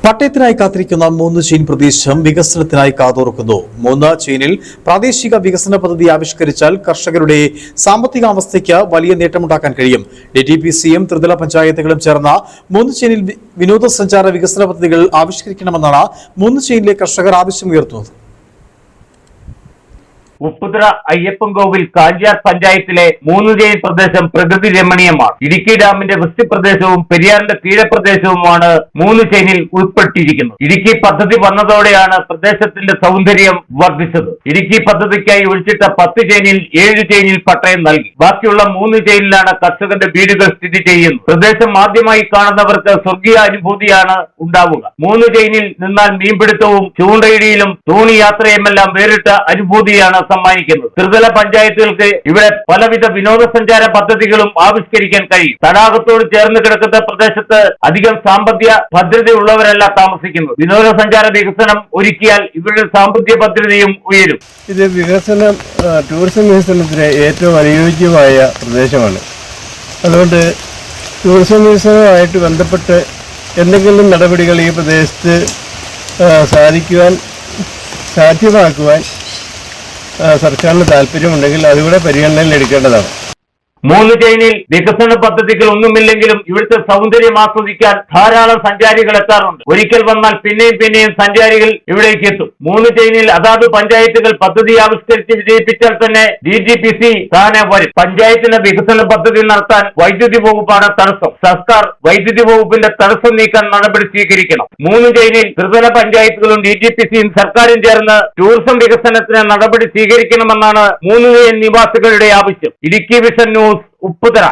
പട്ടയത്തിനായി കാത്തിരിക്കുന്ന 3 ചെയിൻ പ്രദേശം വികസനത്തിനായി കാതോർക്കുന്നു. 3 ചെയിനിൽ പ്രാദേശിക വികസന പദ്ധതി ആവിഷ്കരിച്ചാൽ കർഷകരുടെ സാമ്പത്തികാവസ്ഥയ്ക്ക് വലിയ നേട്ടമുണ്ടാക്കാൻ കഴിയും. DTPCയും ത്രിതല പഞ്ചായത്തുകളും ചേർന്ന 3 ചെയിനിൽ വിനോദസഞ്ചാര വികസന പദ്ധതികൾ ആവിഷ്കരിക്കണമെന്നാണ് 3 ചെയിനിലെ കർഷകർ ആവശ്യമുയർത്തുന്നത്. ഉപ്പുതറ അയ്യപ്പൻകോവിൽ കാഞ്ചാർ പഞ്ചായത്തിലെ 3 ചെയിൻ പ്രദേശം പ്രകൃതി രമണീയമാണ്. ഇടുക്കി ഡാമിന്റെ വൃഷ്ടി പ്രദേശവും പെരിയാറിന്റെ തീരപ്രദേശവുമാണ് 3 ചെയിനിൽ ഉൾപ്പെട്ടിരിക്കുന്നത്. ഇടുക്കി പദ്ധതി വന്നതോടെയാണ് പ്രദേശത്തിന്റെ സൗന്ദര്യം വർദ്ധിച്ചത്. ഇടുക്കി പദ്ധതിക്കായി ഒഴിച്ചിട്ട 10 ചെയിനിൽ 7 ചെയിനിൽ പട്ടയം നൽകി. ബാക്കിയുള്ള 3 ചെയിനിലാണ് കർഷകന്റെ വീടുകൾ സ്ഥിതി ചെയ്യുന്നത്. പ്രദേശം ആദ്യമായി കാണുന്നവർക്ക് സ്വർഗീയ അനുഭൂതിയാണ് ഉണ്ടാവുക. 3 ചെയിനിൽ നിന്നാൽ മീൻപിടുത്തവും ചൂണ്ടയിടിയിലും തോണി യാത്രയുമെല്ലാം വേറിട്ട അനുഭൂതിയാണ് സമ്മാനിക്കുന്നത്. ത്രിതല പഞ്ചായത്തുകൾക്ക് ഇവിടെ പലവിധ വിനോദസഞ്ചാര പദ്ധതികളും ആവിഷ്കരിക്കാൻ കഴിയും. തടാകത്തോട് ചേർന്ന് കിടക്കുന്ന പ്രദേശത്ത് അധികം സാമ്പത്തിക ഭദ്രതയുള്ളവരല്ല താമസിക്കുന്നത്. വിനോദസഞ്ചാര വികസനം ഒരുക്കിയാൽ ഇവരുടെ സാമ്പത്തിക ഭദ്രതയും ഉയരും. ഇത് ടൂറിസം വികസനത്തിന് ഏറ്റവും അനുയോജ്യമായ പ്രദേശമാണ്. അതുകൊണ്ട് ടൂറിസം വികസനവുമായിട്ട് ബന്ധപ്പെട്ട് എന്തെങ്കിലും നടപടികൾ ഈ പ്രദേശത്ത് സാധ്യമാക്കുവാൻ സർക്കാരിന് താല്പര്യമുണ്ടെങ്കിൽ അതുകൂടെ പരിഗണനയിൽ എടുക്കേണ്ടതാണ്. 3 ചെയിനിൽ വികസന പദ്ധതികൾ ഒന്നുമില്ലെങ്കിലും ഇവിടുത്തെ സൗന്ദര്യം ആസ്വദിക്കാൻ ധാരാളം സഞ്ചാരികൾ എത്താറുണ്ട്. ഒരിക്കൽ വന്നാൽ പിന്നെയും സഞ്ചാരികൾ ഇവിടേക്ക് എത്തും. 3 ചെയിനിൽ അതാത് പഞ്ചായത്തുകൾ പദ്ധതി ആവിഷ്കരിച്ച് വിജയിപ്പിച്ചാൽ തന്നെ DTPC താനെ വരും. പഞ്ചായത്തിന്റെ വികസന പദ്ധതി നടത്താൻ വൈദ്യുതി വകുപ്പാണ് തടസ്സം. സർക്കാർ വൈദ്യുതി വകുപ്പിന്റെ തടസ്സം നീക്കാൻ നടപടി സ്വീകരിക്കണം. 3 ചെയിനിൽ ത്രിതല പഞ്ചായത്തുകളും DTPCയും സർക്കാരും ചേർന്ന് ടൂറിസം വികസനത്തിന് നടപടി സ്വീകരിക്കണമെന്നാണ് 3 ചെയിൻ നിവാസികളുടെ ആവശ്യം. Idukki vision news, Upputhara.